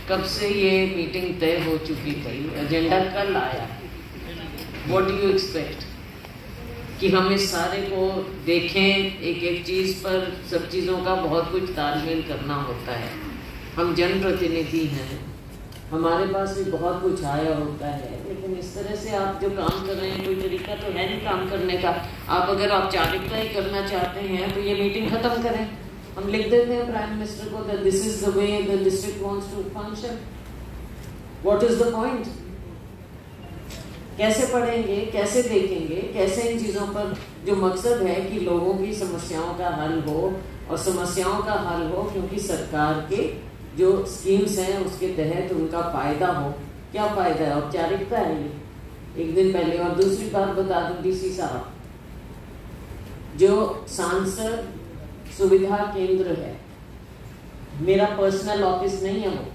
कब से ये मीटिंग तय हो चुकी थी, एजेंडा कल आया। व्हाट डू यू एक्सपेक्ट कि हम इस सारे को देखें, एक एक चीज़ पर, सब चीज़ों का बहुत कुछ तालमेल करना होता है। हम जनप्रतिनिधि हैं, हमारे पास भी बहुत कुछ आया होता है, लेकिन इस तरह से आप जो काम कर रहे हैं कोई तरीका तो है नहीं काम करने का। आप अगर औपचारिकता ही करना चाहते हैं तो ये मीटिंग खत्म करें, हम लिख देते हैं प्राइम मिनिस्टर को that this is the way the district wants to function. What is the point? कैसे पढ़ेंगे, कैसे देखेंगे, कैसे इन चीज़ों पर जो मकसद है कि लोगों की समस्याओं का हल हो, और समस्याओं का हल हो क्योंकि सरकार के जो स्कीम्स हैं उसके तहत उनका फायदा हो। क्या फायदा है? औपचारिकता है ये, एक दिन पहले। और दूसरी बात बता दूं डीसी साहब, जो सांसद सुविधा केंद्र है, मेरा पर्सनल ऑफिस नहीं है वो,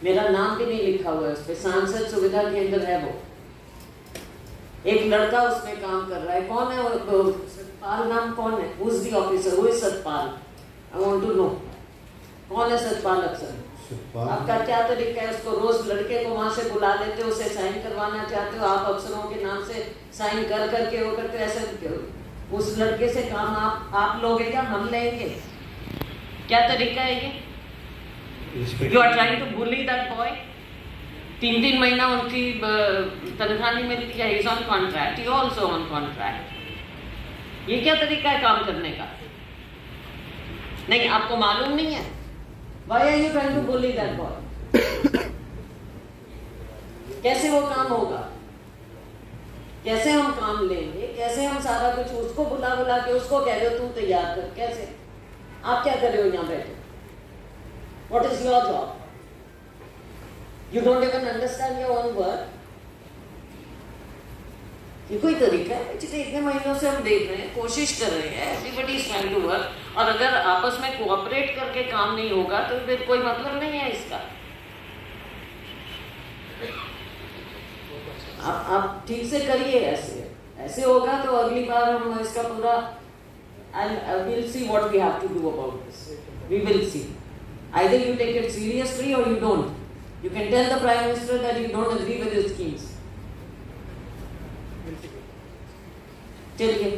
मेरा नाम भी नहीं लिखा हुआ है उस पर, सांसद सुविधा केंद्र है वो। एक लड़का उसमें काम कर रहा है, कौन है वो? सतपाल नाम कौन है? Who is the officer? Who is Satpal? I want to know कौन है सतपाल अफसर? आपका क्या तरीका है? उसको रोज लड़के को वहां से बुला लेते हो, उसे साइन करवाना चाहते हो, आप अफसरों के नाम से साइन कर करके वो करते, ऐसे उस लड़के से काम आप लोगे क्या हम लेंगे? क्या तरीका है ये? You are trying to bully that boy. 3 महीना उनकी तनख्वाह नहीं मिलती है, is on contract, you also on contract. ये क्या तरीका है काम करने का? नहीं, आपको मालूम नहीं है? Why are you trying to bully that boy? कैसे वो काम होगा? कैसे हम काम लेंगे? कैसे हम सारा कुछ उसको बुला बुला के उसको कह रहे हो तू तैयार कर? कैसे? आप क्या कर रहे हो यहाँ बैठे? What is your job? You don't even understand your own work. ये कोई तरीका है? पिछले इतने महीनों से हम देख रहे हैं, कोशिश कर रहे हैं, everybody is trying to work, और अगर आपस में कोऑपरेट करके काम नहीं होगा तो फिर कोई मतलब नहीं है इसका। आप ठीक से करिए, ऐसे होगा तो अगली बार हम इसका पूरा we'll see what we have to do about this. We will see. Either you take it seriously or you don't. You can tell the Prime Minister that you don't agree with his schemes. चलिए